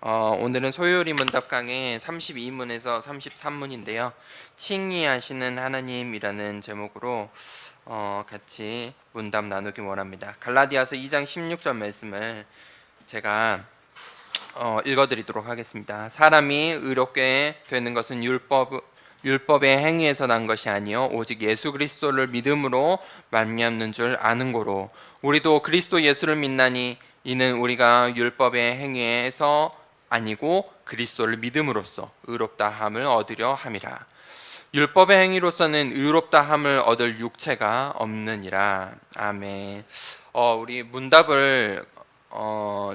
오늘은 소요리 문답 강의 32문에서 33문인데요. 칭의하시는 하나님이라는 제목으로 같이 문답 나누기 원합니다. 갈라디아서 2장 16절 말씀을 제가 읽어드리도록 하겠습니다. 사람이 의롭게 되는 것은 율법의 행위에서 난 것이 아니요 오직 예수 그리스도를 믿음으로 말미암는 줄 아는 고로 우리도 그리스도 예수를 믿나니 이는 우리가 율법의 행위에서 아니고 그리스도를 믿음으로써 의롭다 함을 얻으려 함이라. 율법의 행위로서는 의롭다 함을 얻을 육체가 없느니라. 아멘. 우리 문답을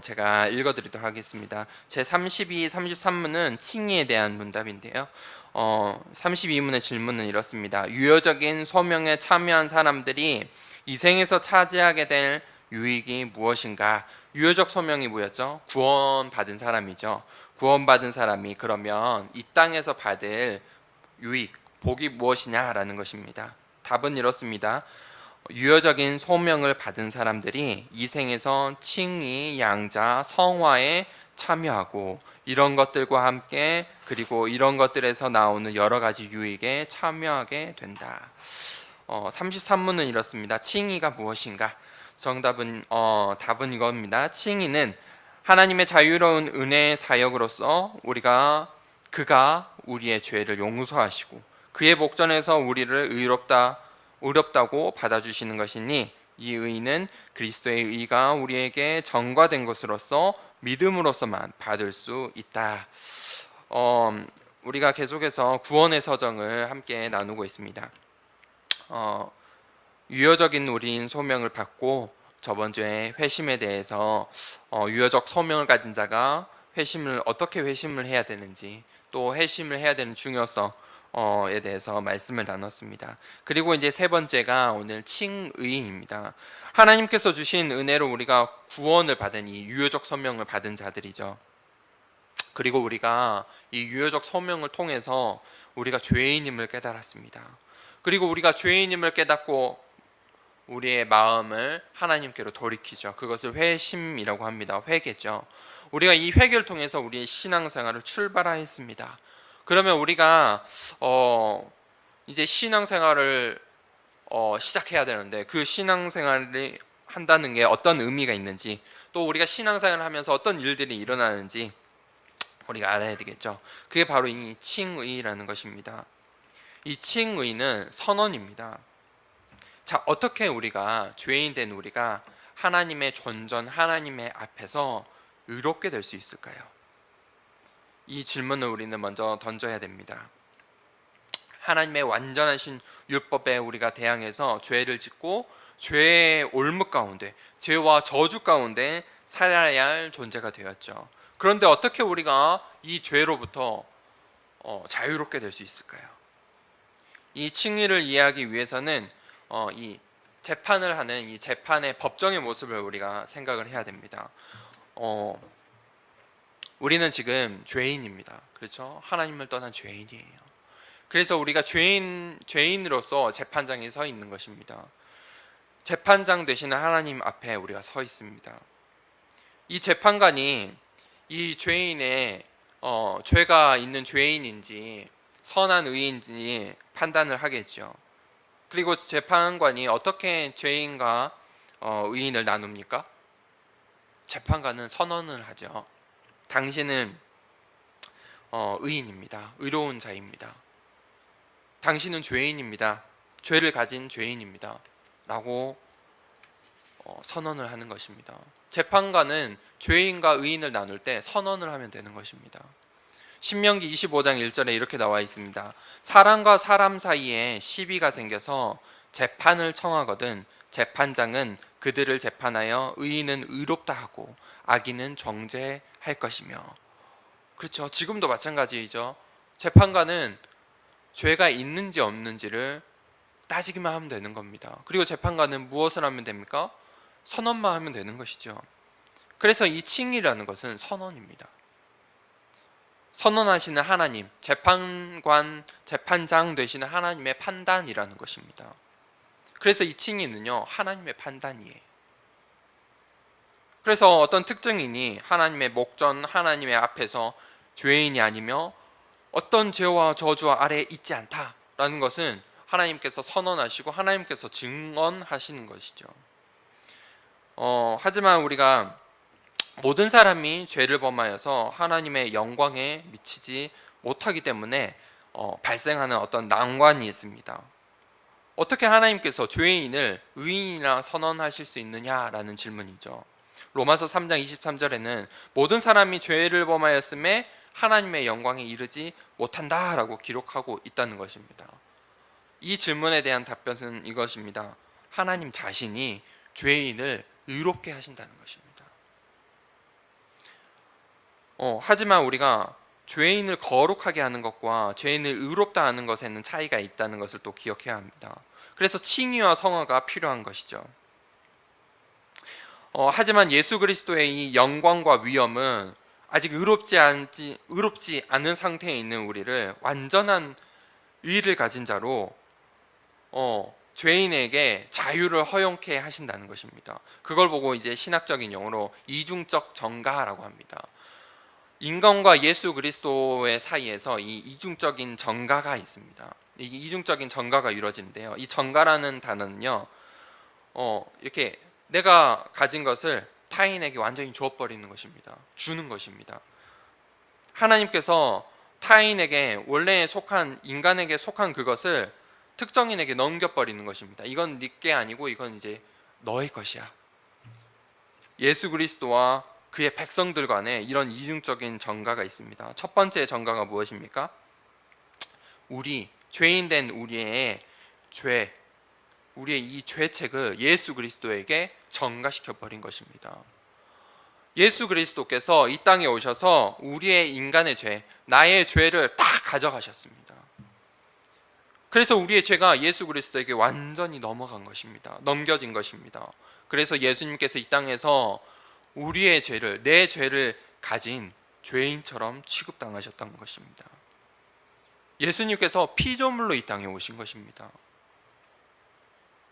제가 읽어드리도록 하겠습니다. 제 32, 33문은 칭의에 대한 문답인데요. 32문의 질문은 이렇습니다. 유효적인 소명에 참여한 사람들이 이 생에서 차지하게 될 유익이 무엇인가? 유효적 소명이 뭐였죠? 구원받은 사람이죠. 구원받은 사람이 그러면 이 땅에서 받을 유익, 복이 무엇이냐라는 것입니다. 답은 이렇습니다. 유효적인 소명을 받은 사람들이 이 생에서 칭의, 양자, 성화에 참여하고 이런 것들과 함께 그리고 이런 것들에서 나오는 여러 가지 유익에 참여하게 된다. 33문은 이렇습니다. 칭의가 무엇인가? 답은 이겁니다. 칭의는 하나님의 자유로운 은혜의 사역으로서 그가 우리의 죄를 용서하시고 그의 목전에서 우리를 의롭다고 받아주시는 것이니 이 의는 그리스도의 의가 우리에게 전가된 것으로서 믿음으로서만 받을 수 있다. 우리가 계속해서 구원의 서정을 함께 나누고 있습니다. 유효적인 우리인 소명을 받고 저번 주에 회심에 대해서 유효적 소명을 가진 자가 어떻게 회심을 해야 되는지 또 회심을 해야 되는 중요성에 대해서 말씀을 나눴습니다. 그리고 이제 세 번째가 오늘 칭의입니다. 하나님께서 주신 은혜로 우리가 구원을 받은 이 유효적 소명을 받은 자들이죠. 그리고 우리가 이 유효적 소명을 통해서 우리가 죄인임을 깨달았습니다. 그리고 우리가 죄인임을 깨닫고 우리의 마음을 하나님께로 돌이키죠. 그것을 회심이라고 합니다. 회개죠. 우리가 이 회개를 통해서 우리의 신앙생활을 출발하였습니다. 그러면 우리가 이제 신앙생활을 시작해야 되는데 그 신앙생활을 한다는 게 어떤 의미가 있는지 또 우리가 신앙생활을 하면서 어떤 일들이 일어나는지 우리가 알아야 되겠죠. 그게 바로 이 칭의라는 것입니다. 이 칭의는 선언입니다. 자, 어떻게 우리가 죄인 된 우리가 하나님의 존전, 하나님의 앞에서 의롭게 될 수 있을까요? 이 질문을 우리는 먼저 던져야 됩니다. 하나님의 완전하신 율법에 우리가 대항해서 죄를 짓고 죄의 올무 가운데, 죄와 저주 가운데 살아야 할 존재가 되었죠. 그런데 어떻게 우리가 이 죄로부터 자유롭게 될 수 있을까요? 이 칭의를 이해하기 위해서는 이 재판을 하는 이 재판의 법정의 모습을 우리가 생각을 해야 됩니다. 우리는 지금 죄인입니다. 그렇죠? 하나님을 떠난 죄인이에요. 그래서 우리가 죄인으로서 재판장에 서 있는 것입니다. 재판장 되시는 하나님 앞에 우리가 서 있습니다. 이 재판관이 이 죄인의 죄가 있는 죄인인지 선한 의인지 판단을 하겠죠. 그리고 재판관이 어떻게 죄인과 의인을 나눕니까? 재판관은 선언을 하죠. 당신은 의인입니다. 의로운 자입니다. 당신은 죄인입니다. 죄를 가진 죄인입니다. 라고 선언을 하는 것입니다. 재판관은 죄인과 의인을 나눌 때 선언을 하면 되는 것입니다. 신명기 25장 1절에 이렇게 나와 있습니다. 사람과 사람 사이에 시비가 생겨서 재판을 청하거든 재판장은 그들을 재판하여 의인은 의롭다 하고 악인은 정죄할 것이며. 그렇죠. 지금도 마찬가지이죠. 재판관은 죄가 있는지 없는지를 따지기만 하면 되는 겁니다. 그리고 재판관은 무엇을 하면 됩니까? 선언만 하면 되는 것이죠. 그래서 이 칭의라는 것은 선언입니다. 선언하시는 하나님, 재판장 되시는 하나님의 판단이라는 것입니다. 그래서 이 칭의는요, 하나님의 판단이에요. 그래서 어떤 특정인이 하나님의 목전, 하나님의 앞에서 죄인이 아니며 어떤 죄와 저주 아래에 있지 않다라는 것은 하나님께서 선언하시고 하나님께서 증언하시는 것이죠. 하지만 우리가 모든 사람이 죄를 범하여서 하나님의 영광에 미치지 못하기 때문에 발생하는 어떤 난관이 있습니다. 어떻게 하나님께서 죄인을 의인이라 선언하실 수 있느냐라는 질문이죠. 로마서 3장 23절에는 모든 사람이 죄를 범하였음에 하나님의 영광에 이르지 못한다라고 기록하고 있다는 것입니다. 이 질문에 대한 답변은 이것입니다. 하나님 자신이 죄인을 의롭게 하신다는 것입니다. 하지만 우리가 죄인을 거룩하게 하는 것과 죄인을 의롭다 하는 것에는 차이가 있다는 것을 또 기억해야 합니다. 그래서 칭의와 성화가 필요한 것이죠. 하지만 예수 그리스도의 이 영광과 위엄은 아직 의롭지 않은 상태에 있는 우리를 완전한 의를 가진 자로 죄인에게 자유를 허용케 하신다는 것입니다. 그걸 보고 이제 신학적인 용어로 이중적 정가라고 합니다. 인간과 예수 그리스도의 사이에서 이 이중적인 정가가 있습니다. 이 이중적인 정가가 이루어지는데요. 이 정가라는 단어는요, 이렇게 내가 가진 것을 타인에게 완전히 주어버리는 것입니다. 주는 것입니다. 하나님께서 타인에게 원래 속한 인간에게 속한 그것을 특정인에게 넘겨버리는 것입니다. 이건 네게 아니고 이건 이제 너의 것이야. 예수 그리스도와 그의 백성들 간에 이런 이중적인 정가가 있습니다. 첫 번째 정가가 무엇입니까? 죄인 된 우리의 이 죄책을 예수 그리스도에게 전가시켜 버린 것입니다. 예수 그리스도께서 이 땅에 오셔서 우리의 인간의 나의 죄를 다 가져가셨습니다. 그래서 우리의 죄가 예수 그리스도에게 완전히 넘겨진 것입니다. 그래서 예수님께서 이 땅에서 우리의 죄를, 내 죄를 가진 죄인처럼 취급당하셨던 것입니다. 예수님께서 피조물로 이 땅에 오신 것입니다.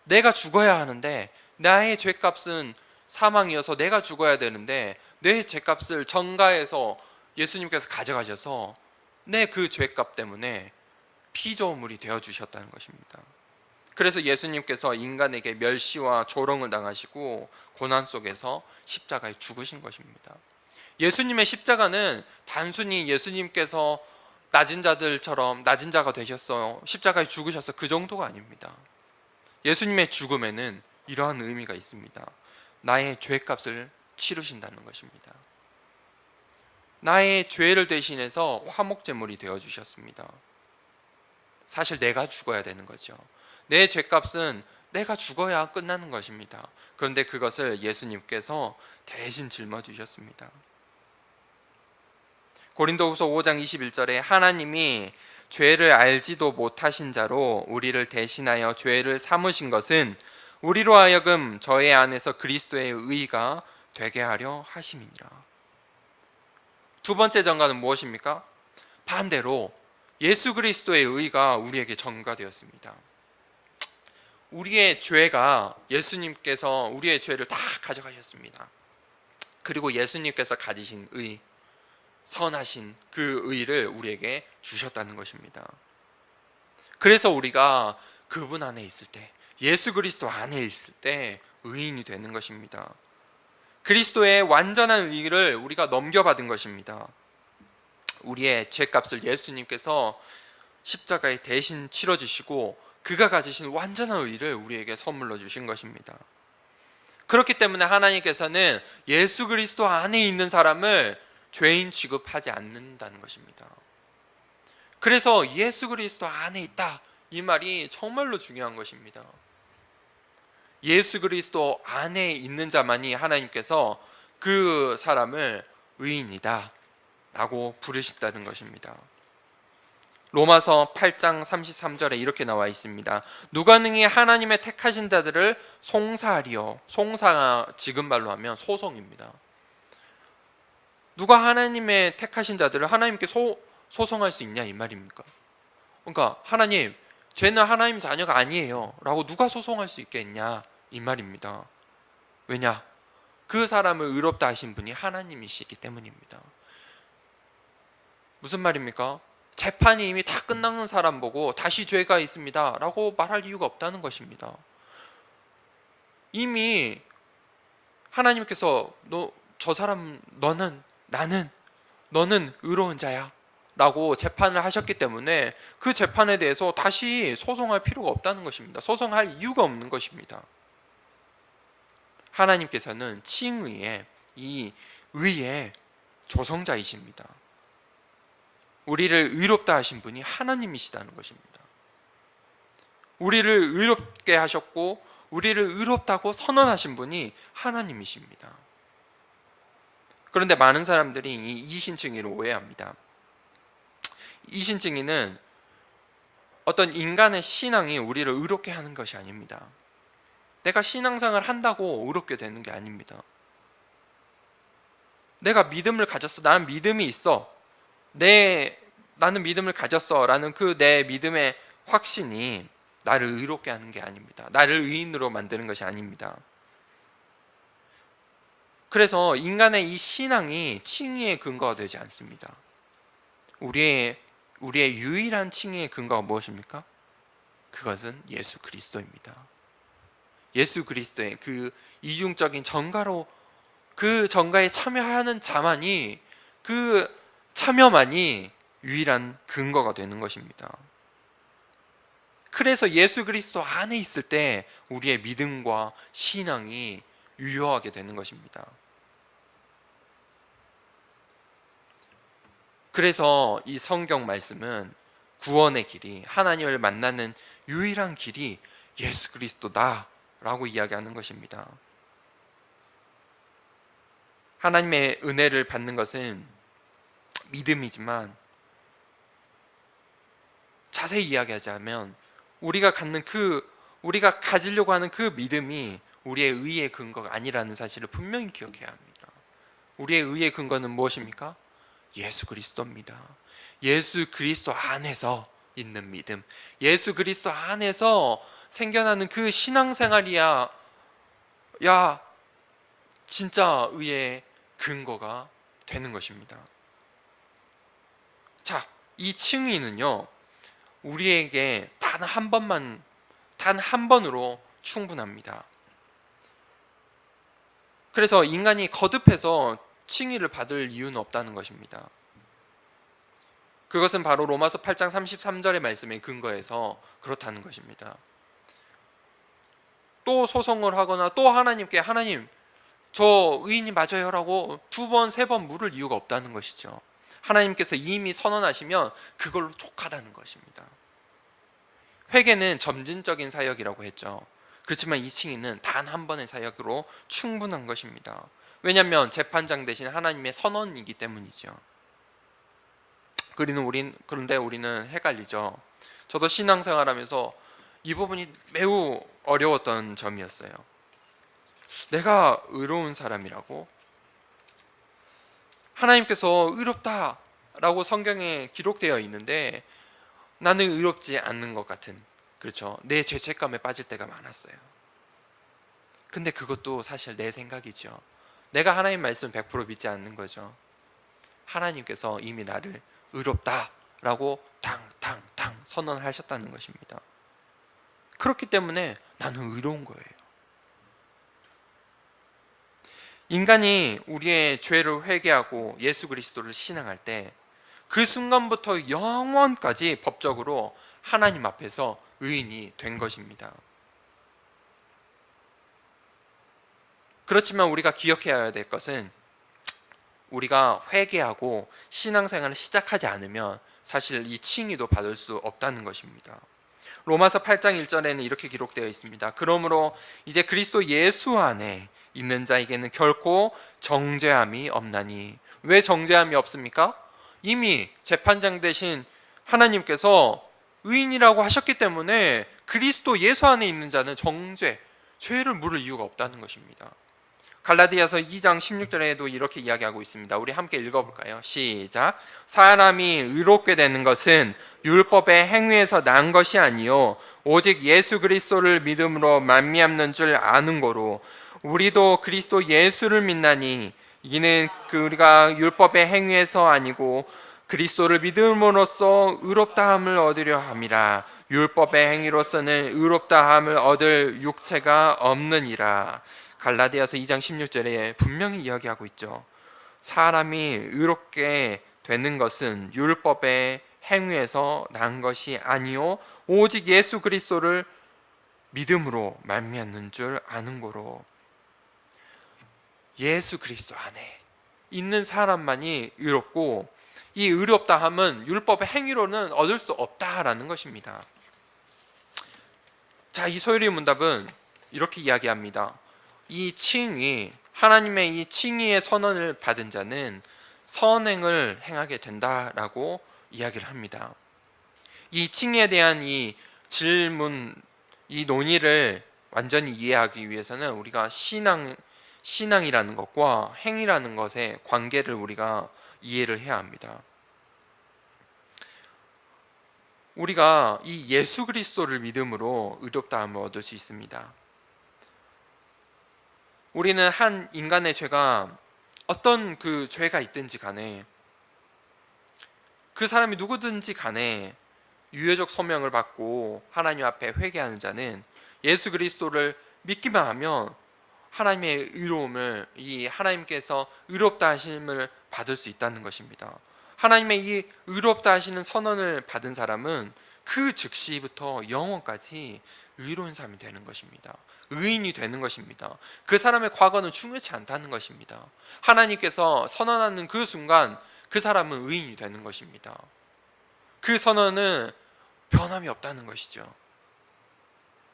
내가 죽어야 하는데, 나의 죄값은 사망이어서 내가 죽어야 되는데 내 죄값을 전가해서 예수님께서 가져가셔서 내 그 죄값 때문에 피조물이 되어주셨다는 것입니다. 그래서 예수님께서 인간에게 멸시와 조롱을 당하시고 고난 속에서 십자가에 죽으신 것입니다. 예수님의 십자가는 단순히 예수님께서 낮은 자가 되셨어요, 십자가에 죽으셔서 그 정도가 아닙니다. 예수님의 죽음에는 이러한 의미가 있습니다. 나의 죄값을 치르신다는 것입니다. 나의 죄를 대신해서 화목제물이 되어주셨습니다. 사실 내가 죽어야 되는 거죠. 내 죄값은 내가 죽어야 끝나는 것입니다. 그런데 그것을 예수님께서 대신 짊어지셨습니다. 고린도후서 5장 21절에 하나님이 죄를 알지도 못하신 자로 우리를 대신하여 죄를 삼으신 것은 우리로 하여금 저의 안에서 그리스도의 의가 되게 하려 하심이니라. 두 번째 정가는 무엇입니까? 반대로 예수 그리스도의 의가 우리에게 전가되었습니다. 우리의 죄가 예수님께서 우리의 죄를 다 가져가셨습니다. 그리고 예수님께서 가지신 의, 선하신 그 의를 우리에게 주셨다는 것입니다. 그래서 우리가 그분 안에 있을 때, 예수 그리스도 안에 있을 때 의인이 되는 것입니다. 그리스도의 완전한 의를 우리가 넘겨받은 것입니다. 우리의 죄값을 예수님께서 십자가에 대신 치러주시고 그가 가지신 완전한 의를 우리에게 선물로 주신 것입니다. 그렇기 때문에 하나님께서는 예수 그리스도 안에 있는 사람을 죄인 취급하지 않는다는 것입니다. 그래서 예수 그리스도 안에 있다, 이 말이 정말로 중요한 것입니다. 예수 그리스도 안에 있는 자만이 하나님께서 그 사람을 의인이다 라고 부르신다는 것입니다. 로마서 8장 33절에 이렇게 나와 있습니다. 누가 능히 하나님의 택하신 자들을 송사하리요. 송사가 지금 말로 하면 소송입니다. 누가 하나님의 택하신 자들을 하나님께 소송할 수 있냐, 이 말입니까? 그러니까 하나님, 쟤는 하나님 자녀가 아니에요 라고 누가 소송할 수 있겠냐, 이 말입니다. 왜냐? 그 사람을 의롭다 하신 분이 하나님이시기 때문입니다. 무슨 말입니까? 재판이 이미 다 끝난 사람 보고 다시 죄가 있습니다 라고 말할 이유가 없다는 것입니다. 이미 하나님께서 저 사람 너는 의로운 자야 라고 재판을 하셨기 때문에 그 재판에 대해서 다시 소송할 필요가 없다는 것입니다. 소송할 이유가 없는 것입니다. 하나님께서는 칭의의 이 의의 조성자이십니다. 우리를 의롭다 하신 분이 하나님이시다는 것입니다. 우리를 의롭게 하셨고 우리를 의롭다고 선언하신 분이 하나님이십니다. 그런데 많은 사람들이 이 이신칭의를 오해합니다. 이신칭의는 어떤 인간의 신앙이 우리를 의롭게 하는 것이 아닙니다. 내가 신앙생활을 한다고 의롭게 되는 게 아닙니다. 내가 믿음을 가졌어. 나는 믿음이 있어. 나는 믿음을 가졌어 라는 그 내 믿음의 확신이 나를 의롭게 하는 게 아닙니다. 나를 의인으로 만드는 것이 아닙니다. 그래서 인간의 이 신앙이 칭의의 근거가 되지 않습니다. 우리의 유일한 칭의의 근거가 무엇입니까? 그것은 예수 그리스도입니다. 예수 그리스도의 그 이중적인 전가로 그 전가에 참여하는 자만이 그 참여만이 유일한 근거가 되는 것입니다. 그래서 예수 그리스도 안에 있을 때 우리의 믿음과 신앙이 유효하게 되는 것입니다. 그래서 이 성경 말씀은 구원의 길이, 하나님을 만나는 유일한 길이 예수 그리스도다 라고 이야기하는 것입니다. 하나님의 은혜를 받는 것은 믿음이지만 자세히 이야기하자면 우리가 가지려고 하는 그 믿음이 우리의 의의 근거가 아니라는 사실을 분명히 기억해야 합니다. 우리의 의의 근거는 무엇입니까? 예수 그리스도입니다. 예수 그리스도 안에서 있는 믿음, 예수 그리스도 안에서 생겨나는 그 신앙생활이야 진짜 의의 근거가 되는 것입니다. 자, 이 칭의는요 우리에게 단 한 번으로 충분합니다. 그래서 인간이 거듭해서 칭의를 받을 이유는 없다는 것입니다. 그것은 바로 로마서 8장 33절의 말씀에 근거해서 그렇다는 것입니다. 또 소송을 하거나 또 하나님께 하나님 저 의인이 맞아요 라고 2번, 3번 물을 이유가 없다는 것이죠. 하나님께서 이미 선언하시면 그걸로 족하다는 것입니다. 회개는 점진적인 사역이라고 했죠. 그렇지만 이 칭의는 단 한 번의 사역으로 충분한 것입니다. 왜냐하면 재판장 대신 하나님의 선언이기 때문이죠. 그런데 우리는 헷갈리죠. 저도 신앙생활하면서 이 부분이 매우 어려웠던 점이었어요. 내가 의로운 사람이라고? 하나님께서 의롭다라고 성경에 기록되어 있는데 나는 의롭지 않는 것 같은, 그렇죠, 내 죄책감에 빠질 때가 많았어요. 근데 그것도 사실 내 생각이죠. 내가 하나님 말씀 100% 믿지 않는 거죠. 하나님께서 이미 나를 의롭다라고 탕탕탕 선언하셨다는 것입니다. 그렇기 때문에 나는 의로운 거예요. 인간이 우리의 죄를 회개하고 예수 그리스도를 신앙할 때 그 순간부터 영원까지 법적으로 하나님 앞에서 의인이 된 것입니다. 그렇지만 우리가 기억해야 될 것은 우리가 회개하고 신앙생활을 시작하지 않으면 사실 이 칭의도 받을 수 없다는 것입니다. 로마서 8장 1절에는 이렇게 기록되어 있습니다. 그러므로 이제 그리스도 예수 안에 있는 자에게는 결코 정죄함이 없나니. 왜 정죄함이 없습니까? 이미 재판장 대신 하나님께서 의인이라고 하셨기 때문에 그리스도 예수 안에 있는 자는 죄를 물을 이유가 없다는 것입니다. 갈라디아서 2장 16절에도 이렇게 이야기하고 있습니다. 우리 함께 읽어볼까요? 시작. 사람이 의롭게 되는 것은 율법의 행위에서 난 것이 아니요 오직 예수 그리스도를 믿음으로 말미암는 줄 아는 거로 우리도 그리스도 예수를 믿나니 이는 우리가 율법의 행위에서 아니고 그리스도를 믿음으로써 의롭다함을 얻으려 함이라. 율법의 행위로서는 의롭다함을 얻을 육체가 없느니라. 갈라디아서 2장 16절에 분명히 이야기하고 있죠. 사람이 의롭게 되는 것은 율법의 행위에서 난 것이 아니요 오직 예수 그리스도를 믿음으로 말미암는 줄 아는 거로. 예수 그리스도 안에 있는 사람만이 의롭고, 이 의롭다함은 율법의 행위로는 얻을 수 없다라는 것입니다. 자, 이 소율의 문답은 이렇게 이야기합니다. 이 칭의, 하나님의 이 칭의의 선언을 받은 자는 선행을 행하게 된다라고 이야기를 합니다. 이 칭의에 대한 이 질문, 이 논의를 완전히 이해하기 위해서는 우리가 신앙이라는 것과 행위라는 것의 관계를 우리가 이해를 해야 합니다. 우리가 이 예수 그리스도를 믿음으로 의롭다함을 얻을 수 있습니다. 우리는 한 인간의 죄가 어떤 그 죄가 있든지 간에, 그 사람이 누구든지 간에 유효적 소명을 받고 하나님 앞에 회개하는 자는 예수 그리스도를 믿기만 하면 하나님의 의로움을, 이 하나님께서 의롭다 하심을 받을 수 있다는 것입니다. 하나님의 이 의롭다 하시는 선언을 받은 사람은 그 즉시부터 영원까지 의로운 사람이 되는 것입니다. 의인이 되는 것입니다. 그 사람의 과거는 중요치 않다는 것입니다. 하나님께서 선언하는 그 순간 그 사람은 의인이 되는 것입니다. 그 선언은 변함이 없다는 것이죠.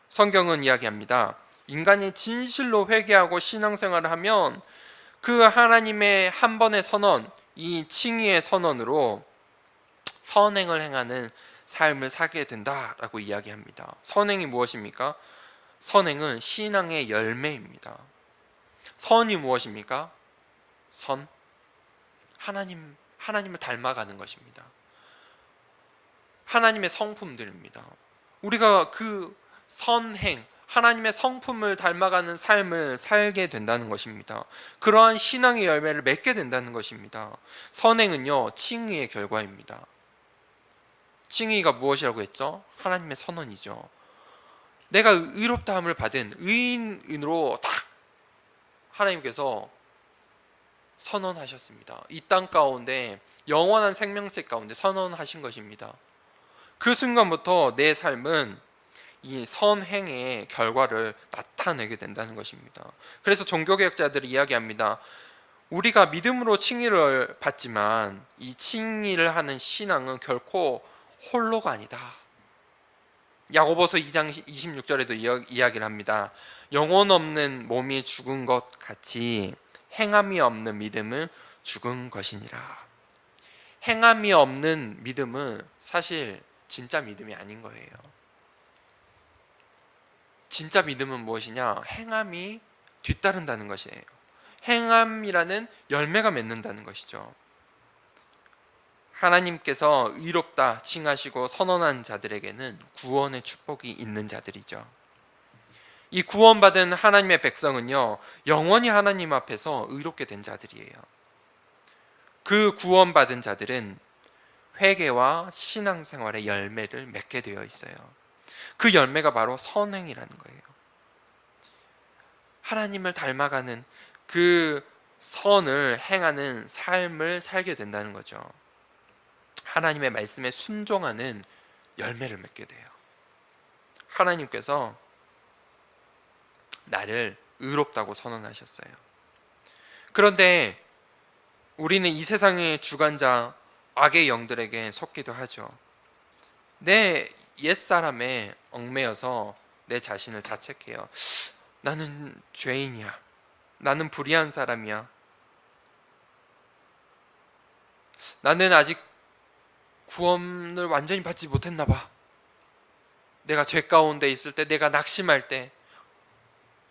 성경은 이야기합니다. 인간이 진실로 회개하고 신앙생활을 하면 그 하나님의 한 번의 선언, 이 칭의의 선언으로 선행을 행하는 삶을 살게 된다라고 이야기합니다. 선행이 무엇입니까? 선행은 신앙의 열매입니다. 선이 무엇입니까? 선, 하나님을 닮아가는 것입니다. 하나님의 성품들입니다. 우리가 그 선행, 하나님의 성품을 닮아가는 삶을 살게 된다는 것입니다. 그러한 신앙의 열매를 맺게 된다는 것입니다. 선행은요, 칭의의 결과입니다. 칭의가 무엇이라고 했죠? 하나님의 선언이죠. 내가 의롭다함을 받은 의인으로 딱 하나님께서 선언하셨습니다. 이 땅 가운데 영원한 생명체 가운데 선언하신 것입니다. 그 순간부터 내 삶은 이 선행의 결과를 나타내게 된다는 것입니다. 그래서 종교개혁자들이 이야기합니다. 우리가 믿음으로 칭의를 받지만 이 칭의를 하는 신앙은 결코 홀로가 아니다. 야고보서 2장 26절에도 이야기를 합니다. 영혼 없는 몸이 죽은 것 같이 행함이 없는 믿음은 죽은 것이니라. 행함이 없는 믿음은 사실 진짜 믿음이 아닌 거예요. 진짜 믿음은 무엇이냐? 행함이 뒤따른다는 것이에요. 행함이라는 열매가 맺는다는 것이죠. 하나님께서 의롭다 칭하시고 선언한 자들에게는 구원의 축복이 있는 자들이죠. 이 구원받은 하나님의 백성은요, 영원히 하나님 앞에서 의롭게 된 자들이에요. 그 구원받은 자들은 회개와 신앙생활의 열매를 맺게 되어 있어요. 그 열매가 바로 선행이라는 거예요. 하나님을 닮아가는 그 선을 행하는 삶을 살게 된다는 거죠. 하나님의 말씀에 순종하는 열매를 맺게 돼요. 하나님께서 나를 의롭다고 선언하셨어요. 그런데 우리는 이 세상의 주관자 악의 영들에게 속기도 하죠. 내 옛사람에 얽매여서 내 자신을 자책해요. 나는 죄인이야. 나는 불의한 사람이야. 나는 아직 구원을 완전히 받지 못했나 봐. 내가 죄 가운데 있을 때, 내가 낙심할 때,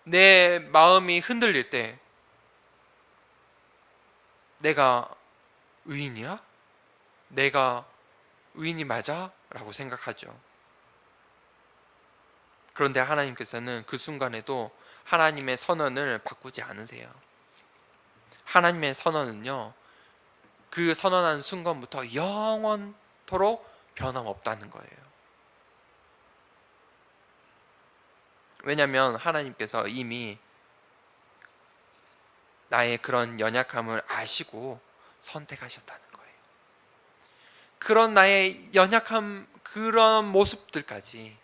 내 마음이 흔들릴 때, 내가 의인이야? 내가 의인이 맞아? 라고 생각하죠. 그런데 하나님께서는 그 순간에도 하나님의 선언을 바꾸지 않으세요. 하나님의 선언은요, 그 선언한 순간부터 영원토록 변함없다는 거예요. 왜냐하면 하나님께서 이미 나의 그런 연약함을 아시고 선택하셨다는 거예요. 그런 나의 연약함, 그런 모습들까지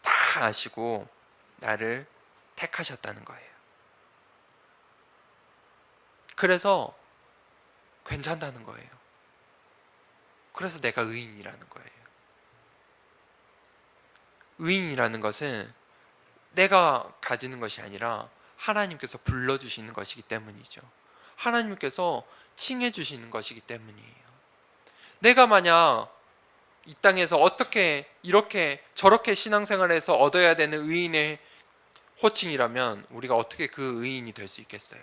다 아시고 나를 택하셨다는 거예요. 그래서 괜찮다는 거예요. 그래서 내가 의인이라는 거예요. 의인이라는 것은 내가 가지는 것이 아니라 하나님께서 불러주시는 것이기 때문이죠. 하나님께서 칭해주시는 것이기 때문이에요. 내가 만약 이 땅에서 어떻게 이렇게 저렇게 신앙생활에서 얻어야 되는 의인의 호칭이라면 우리가 어떻게 그 의인이 될 수 있겠어요?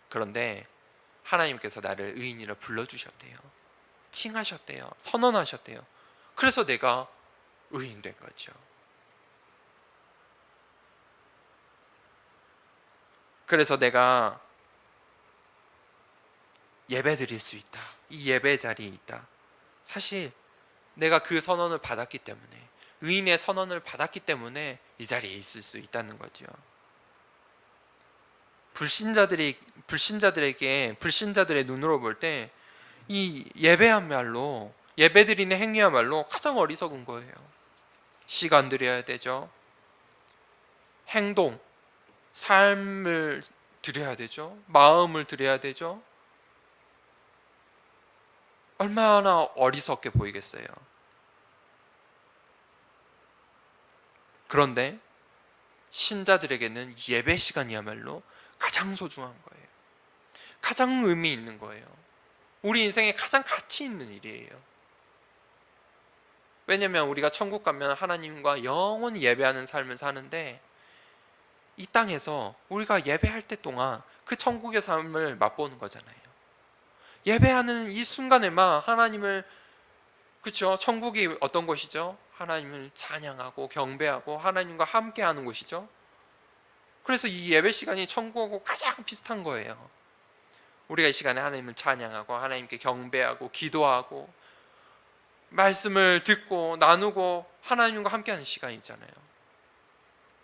그런데 하나님께서 나를 의인이라 불러주셨대요. 칭하셨대요. 선언하셨대요. 그래서 내가 의인 된 거죠. 그래서 내가 예배 드릴 수 있다. 이 예배 자리에 있다. 사실 내가 그 선언을 받았기 때문에, 의인의 선언을 받았기 때문에 이 자리에 있을 수 있다는 거죠. 불신자들의 눈으로 볼 때 이 예배야말로, 예배드리는 행위야말로 가장 어리석은 거예요. 시간 드려야 되죠. 행동, 삶을 드려야 되죠. 마음을 드려야 되죠. 얼마나 어리석게 보이겠어요. 그런데 신자들에게는 예배 시간이야말로 가장 소중한 거예요. 가장 의미 있는 거예요. 우리 인생에 가장 가치 있는 일이에요. 왜냐하면 우리가 천국 가면 하나님과 영원히 예배하는 삶을 사는데, 이 땅에서 우리가 예배할 때 동안 그 천국의 삶을 맛보는 거잖아요. 예배하는 이 순간에만 하나님을, 그렇죠? 천국이 어떤 곳이죠? 하나님을 찬양하고 경배하고 하나님과 함께하는 곳이죠. 그래서 이 예배 시간이 천국하고 가장 비슷한 거예요. 우리가 이 시간에 하나님을 찬양하고 하나님께 경배하고 기도하고 말씀을 듣고 나누고 하나님과 함께하는 시간이잖아요.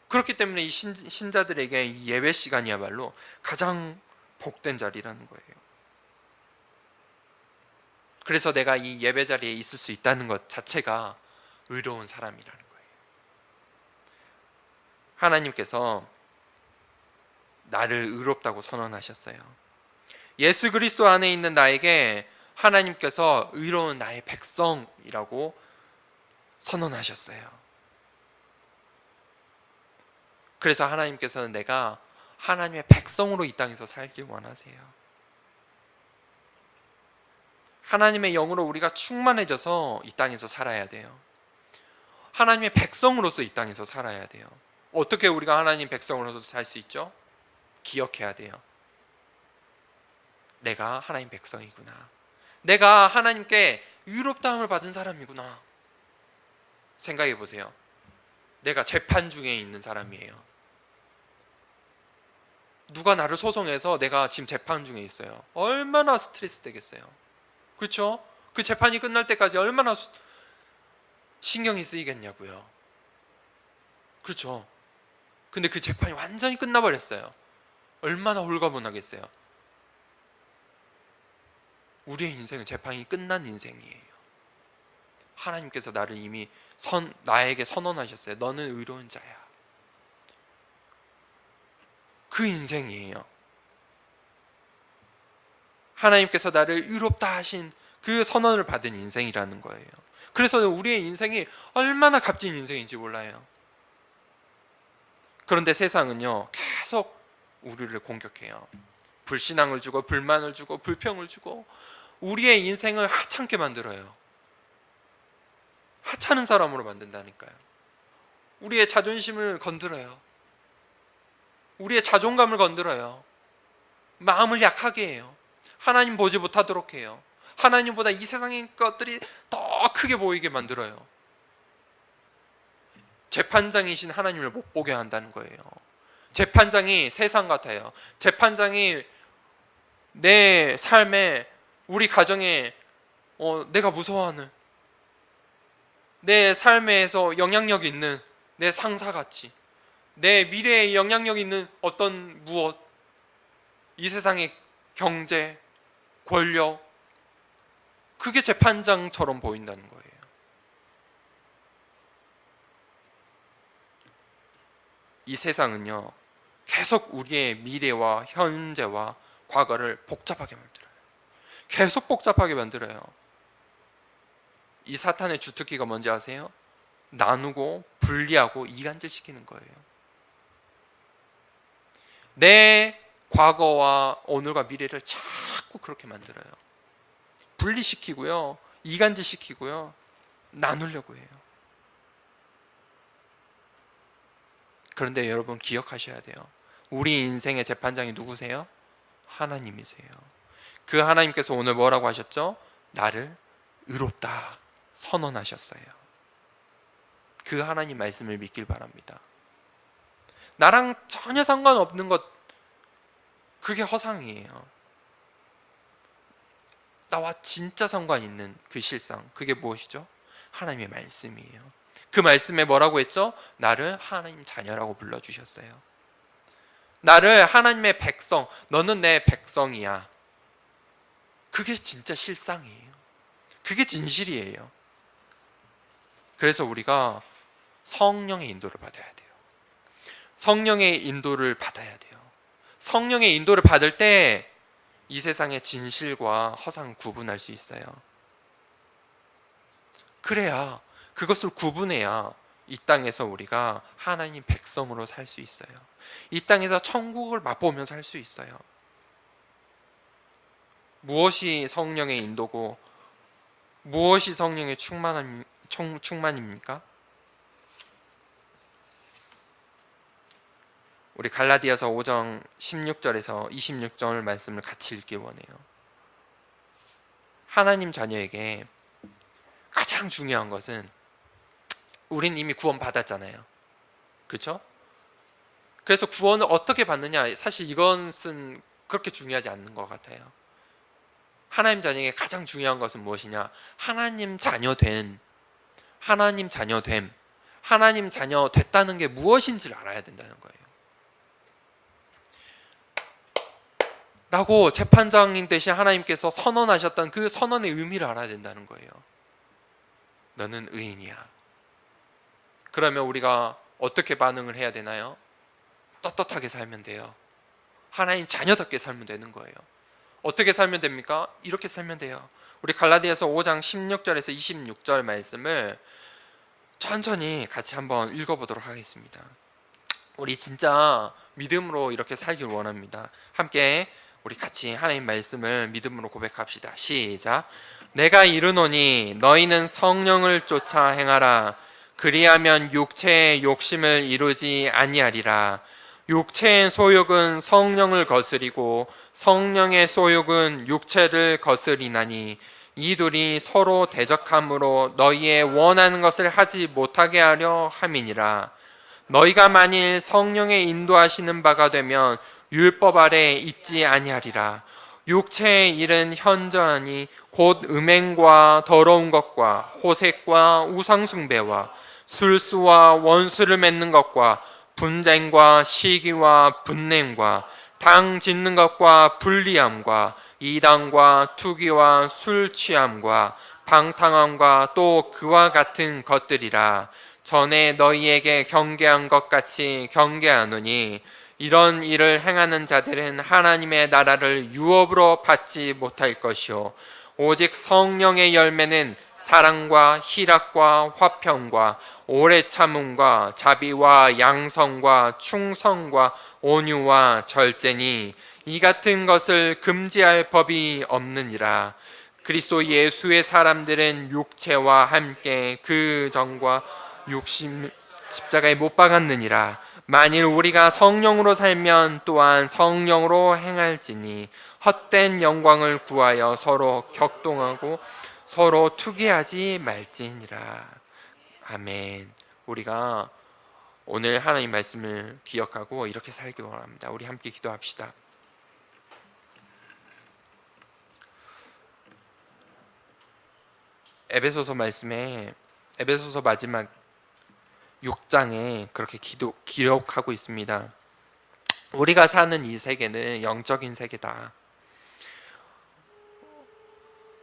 그렇기 때문에 이 신자들에게 이 예배 시간이야말로 가장 복된 자리라는 거예요. 그래서 내가 이 예배 자리에 있을 수 있다는 것 자체가 의로운 사람이라는 거예요. 하나님께서 나를 의롭다고 선언하셨어요. 예수 그리스도 안에 있는 나에게 하나님께서 의로운 나의 백성이라고 선언하셨어요. 그래서 하나님께서는 내가 하나님의 백성으로 이 땅에서 살길 원하세요. 하나님의 영으로 우리가 충만해져서 이 땅에서 살아야 돼요. 하나님의 백성으로서 이 땅에서 살아야 돼요. 어떻게 우리가 하나님 백성으로서 살 수 있죠? 기억해야 돼요. 내가 하나님 백성이구나. 내가 하나님께 의롭다함을 받은 사람이구나. 생각해 보세요. 내가 재판 중에 있는 사람이에요. 누가 나를 소송해서 내가 지금 재판 중에 있어요. 얼마나 스트레스 되겠어요. 그렇죠? 그 재판이 끝날 때까지 얼마나 신경이 쓰이겠냐고요. 그렇죠? 근데 그 재판이 완전히 끝나버렸어요. 얼마나 홀가분하겠어요. 우리의 인생은 재판이 끝난 인생이에요. 하나님께서 나를 이미 나에게 선언하셨어요. 너는 의로운 자야. 그 인생이에요. 하나님께서 나를 의롭다 하신 그 선언을 받은 인생이라는 거예요. 그래서 우리의 인생이 얼마나 값진 인생인지 몰라요. 그런데 세상은요, 계속 우리를 공격해요. 불신앙을 주고 불만을 주고 불평을 주고 우리의 인생을 하찮게 만들어요. 하찮은 사람으로 만든다니까요. 우리의 자존심을 건드려요. 우리의 자존감을 건드려요. 마음을 약하게 해요. 하나님 보지 못하도록 해요. 하나님보다 이 세상의 것들이 더 크게 보이게 만들어요. 재판장이신 하나님을 못 보게 한다는 거예요. 재판장이 세상 같아요. 재판장이 내 삶에, 우리 가정에 내가 무서워하는, 내 삶에서 영향력 있는 내 상사같이, 내 미래에 영향력 있는 어떤 무엇, 이 세상의 경제, 권력, 그게 재판장처럼 보인다는 거예요. 이 세상은요, 계속 우리의 미래와 현재와 과거를 복잡하게 만들어요. 계속 복잡하게 만들어요. 이 사탄의 주특기가 뭔지 아세요? 나누고 분리하고 이간질시키는 거예요. 내 과거와 오늘과 미래를 자꾸 그렇게 만들어요. 분리시키고요, 이간질시키고요, 나누려고 해요. 그런데 여러분 기억하셔야 돼요. 우리 인생의 재판장이 누구세요? 하나님이세요. 그 하나님께서 오늘 뭐라고 하셨죠? 나를 의롭다 선언하셨어요. 그 하나님 말씀을 믿길 바랍니다. 나랑 전혀 상관없는 것, 그게 허상이에요. 나와 진짜 상관 있는 그 실상, 그게 무엇이죠? 하나님의 말씀이에요. 그 말씀에 뭐라고 했죠? 나를 하나님 자녀라고 불러주셨어요. 나를 하나님의 백성, 너는 내 백성이야. 그게 진짜 실상이에요. 그게 진실이에요. 그래서 우리가 성령의 인도를 받아야 돼요. 성령의 인도를 받아야 돼요. 성령의 인도를 받을 때 이 세상의 진실과 허상 구분할 수 있어요. 그래야, 그것을 구분해야 이 땅에서 우리가 하나님 백성으로 살 수 있어요. 이 땅에서 천국을 맛보며 살 수 있어요. 무엇이 성령의 인도고 무엇이 성령의 충만입니까? 우리 갈라디아서 5장 16절에서 26절 말씀을 같이 읽기 원해요. 하나님 자녀에게 가장 중요한 것은, 우린 이미 구원 받았잖아요. 그렇죠? 그래서 구원을 어떻게 받느냐, 사실 이것은 그렇게 중요하지 않는 것 같아요. 하나님 자녀에게 가장 중요한 것은 무엇이냐? 하나님 자녀 됐다는 게 무엇인지를 알아야 된다는 거예요. 라고 재판장인 대신 하나님께서 선언하셨던 그 선언의 의미를 알아야 된다는 거예요. 너는 의인이야. 그러면 우리가 어떻게 반응을 해야 되나요? 떳떳하게 살면 돼요. 하나님 자녀답게 살면 되는 거예요. 어떻게 살면 됩니까? 이렇게 살면 돼요. 우리 갈라디아서 5장 16절에서 26절 말씀을 천천히 같이 한번 읽어보도록 하겠습니다. 우리 진짜 믿음으로 이렇게 살길 원합니다. 함께 우리 같이 하나님 말씀을 믿음으로 고백합시다. 시작. 내가 이르노니 너희는 성령을 쫓아 행하라. 그리하면 육체의 욕심을 이루지 아니하리라. 육체의 소욕은 성령을 거스리고 성령의 소욕은 육체를 거스리나니 이 둘이 서로 대적함으로 너희의 원하는 것을 하지 못하게 하려 함이니라. 너희가 만일 성령의 인도하시는 바가 되면 율법 아래 있지 아니하리라. 육체의 일은 현저하니 곧 음행과 더러운 것과 호색과 우상숭배와 술수와 원수를 맺는 것과 분쟁과 시기와 분냄과 당 짓는 것과 불리함과 이단과 투기와 술 취함과 방탕함과 또 그와 같은 것들이라. 전에 너희에게 경계한 것 같이 경계하노니 이런 일을 행하는 자들은 하나님의 나라를 유업으로 받지 못할 것이요 오직 성령의 열매는 사랑과 희락과 화평과 오래 참음과 자비와 양성과 충성과 온유와 절제니 이 같은 것을 금지할 법이 없느니라. 그리스도 예수의 사람들은 육체와 함께 그 정과 육신 십자가에 못 박았느니라. 만일 우리가 성령으로 살면 또한 성령으로 행할지니 헛된 영광을 구하여 서로 격동하고 서로 투기하지 말지니라. 아멘. 우리가 오늘 하나님 말씀을 기억하고 이렇게 살기 원합니다. 우리 함께 기도합시다. 에베소서 말씀에 에베소서 마지막 6장에 그렇게 기록하고 있습니다. 우리가 사는 이 세계는 영적인 세계다.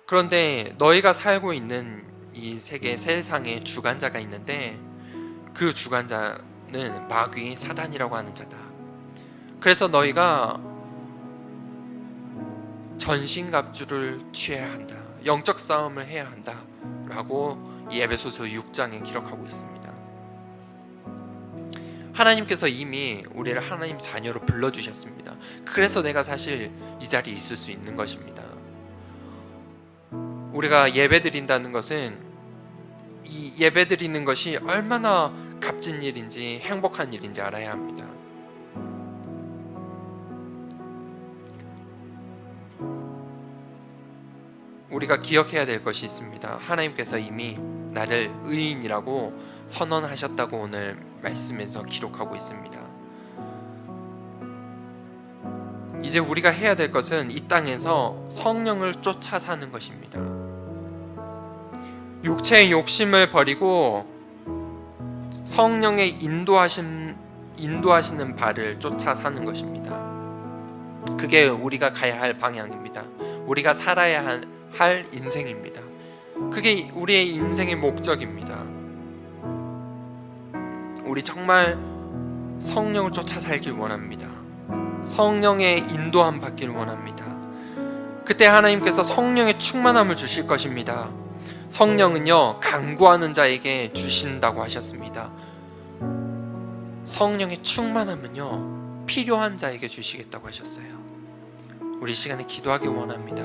그런데 너희가 살고 있는 이 세상에 주관자가 있는데 그 주관자는 마귀 사단이라고 하는 자다. 그래서 너희가 전신갑주를 취해야 한다. 영적 싸움을 해야 한다. 라고 이 에베소서 6장에 기록하고 있습니다. 하나님께서 이미 우리를 하나님 자녀로 불러주셨습니다. 그래서 내가 사실 이 자리에 있을 수 있는 것입니다. 우리가 예배드린다는 것은 이 예배드리는 것이 얼마나 값진 일인지 행복한 일인지 알아야 합니다. 우리가 기억해야 될 것이 있습니다. 하나님께서 이미 나를 의인이라고 선언하셨다고 오늘 말씀에서 기록하고 있습니다. 이제 우리가 해야 될 것은 이 땅에서 성령을 쫓아 사는 것입니다. 육체의 욕심을 버리고 성령의 인도하시는 바를 쫓아 사는 것입니다. 그게 우리가 가야 할 방향입니다. 우리가 살아야 할 인생입니다. 그게 우리의 인생의 목적입니다. 우리 정말 성령을 쫓아 살길 원합니다. 성령의 인도함 받기를 원합니다. 그때 하나님께서 성령의 충만함을 주실 것입니다. 성령은요, 간구하는 자에게 주신다고 하셨습니다. 성령의 충만함은요, 필요한 자에게 주시겠다고 하셨어요. 우리 시간에 기도하기 원합니다.